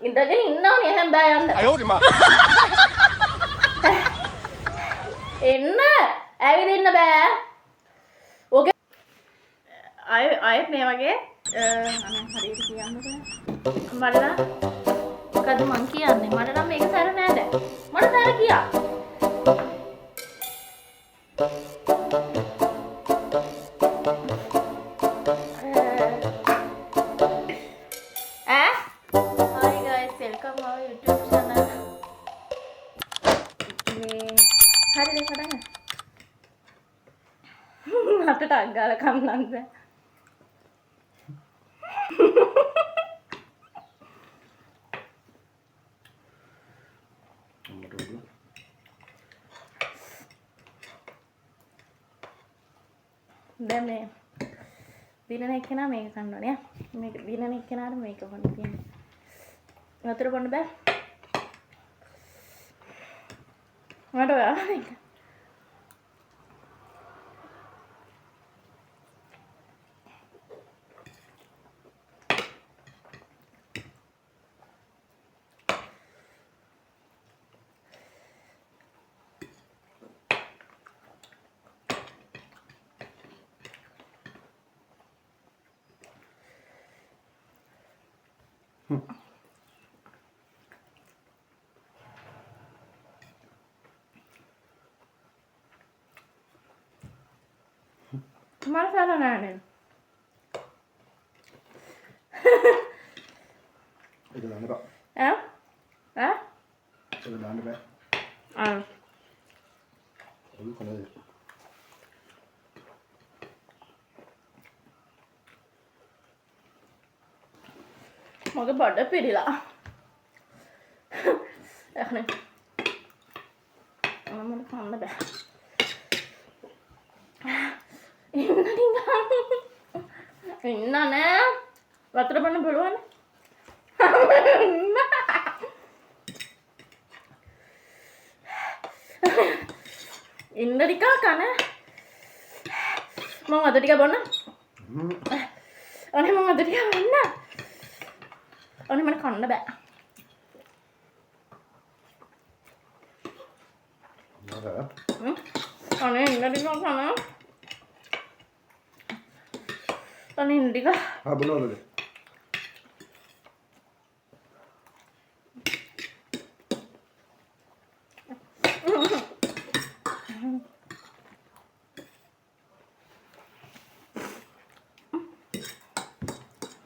ඉඳගෙන ඉන්නවනේ එහෙනම් බෑ යන්න. අයෝරිමා. එන්න. ඇවිදින්න බෑ. ඕකේ. අය මේ වගේ අනේ හරියට කියන්නද? මට නම් මොකද මං කියන්නේ? මට නම් මේක සැර නෑ දැන්. මට සැර කියා. මට අග්ගාල කන්නන්ද දැන් මේ දිනන එක්කෙනා මේක කන්න ඕනේ මේක දිනන එක්කෙනාට මේක බොන්න තියෙන්නේ වතුර බොන්න බෑ මට ඔයා මේක මට සාර නෑ නේද ඒක දාන්න බෑ. ඈ ඈ ඒක දාන්න බෑ. ආ ඒක කොහොමද? මගේ බඩ පිළිලා එහෙනම් මම කන්න බෑ ඉන්න නෑ වතුර බොන්න පුළුවන් ඉන්න ටික කන මම වතුර ටික බොන්න අනේ මම වතුර ටික බොන්න අනේ මට කන්න බෑ අනේ ඉන්න ටික කන අනේ ඉන්න ටික බලවලද?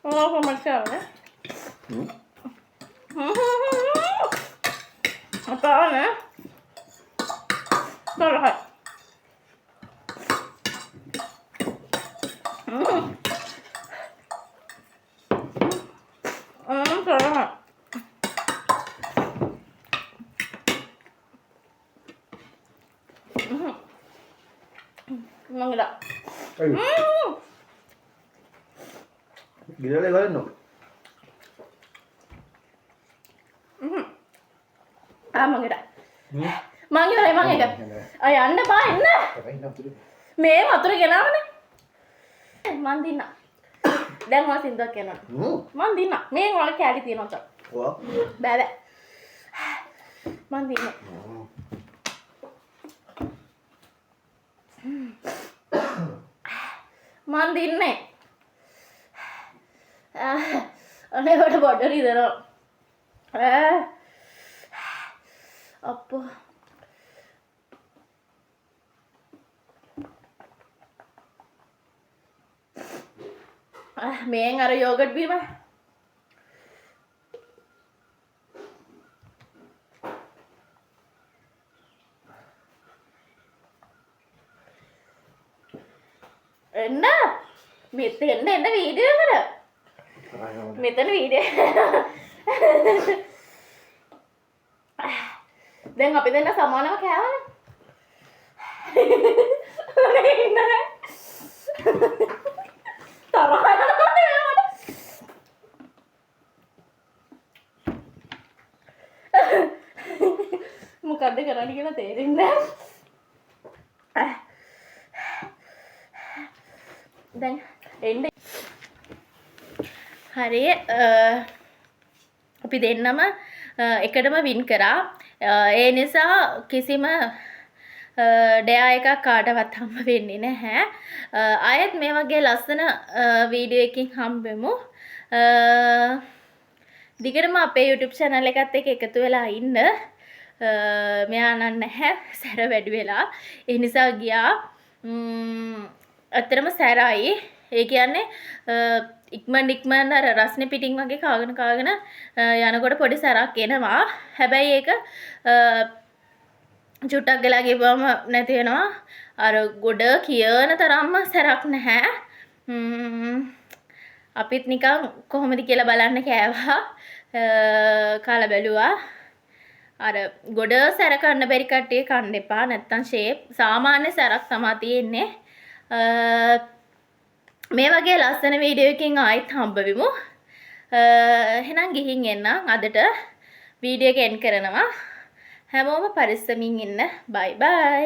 කොහොමද කරන්නේ? අපානේ. කරහයි. කරහයි. මංගලා. ගිරලේ ගලන්න ඕක. මංගට මංගේ මං එක අය යන්න බා එන්න මේ වතුර ගෙනාවනේ මන් දින්න දැන් මම සින්දුවක් කියනවා මන් දින්න මේ වල කැලි තියෙනවා චක් ඔව් බෑ බෑ මන් දින්න මන් දින්නේ අනේ කොට බඩ රිදෙනවා අප්පෝ මේන් අර යෝගට් බීම එන්න මෙතෙන් එන්න වීඩියෝ කර මෙතන වීඩියෝ දැන් අපි දෙන්න සමානව කෑවනේ ඉන්න තරහ මොකද්ද කරන්න කියලා තේරෙන්නේ නැහැ දැන් එන්න හරි අපි දෙන්නම එකටම වින් කරා. ඒ නිසා කිසිම ඩෙයා එකක් කාටවත් හම්බ වෙන්නේ නැහැ. ආයෙත් මේ වගේ ලස්සන වීඩියෝ එකකින් හම්බෙමු. දිගටම අපේ YouTube channel එකත් එක්ක එකතු වෙලා ඉන්න. මෙයා නන් නැහැ සැර වැඩි වෙලා. ඒ නිසා ගියා. අතරම සැරයි. ඒ කියන්නේ ඉක්මන් අර රස්නේ පිටින් වගේ කාගෙන යනකොට පොඩි සැරක් එනවා. හැබැයි ඒක චුට්ටක් ගලා ගිහුවම නැති වෙනවා. අර ගොඩ කියන තරම්ම සැරක් නැහැ. අපිත් නිකන් කොහොමද කියලා බලන්න කෑවා. කාලා බැලුවා. අර ගොඩ සැර කන්න බැරි කට්ටිය කන්න එපා. නැත්තම් ෂේප් සාමාන්‍ය සැරක් තමයි තියෙන්නේ. මේ වගේ ලස්සන වීඩියෝ එකකින් ආයෙත් හම්බ වෙමු. එහෙනම් ගිහින් එන්න. අදට වීඩියෝ එක එන්ඩ් කරනවා. හැමෝම පරිස්සමින් ඉන්න. බයි බයි.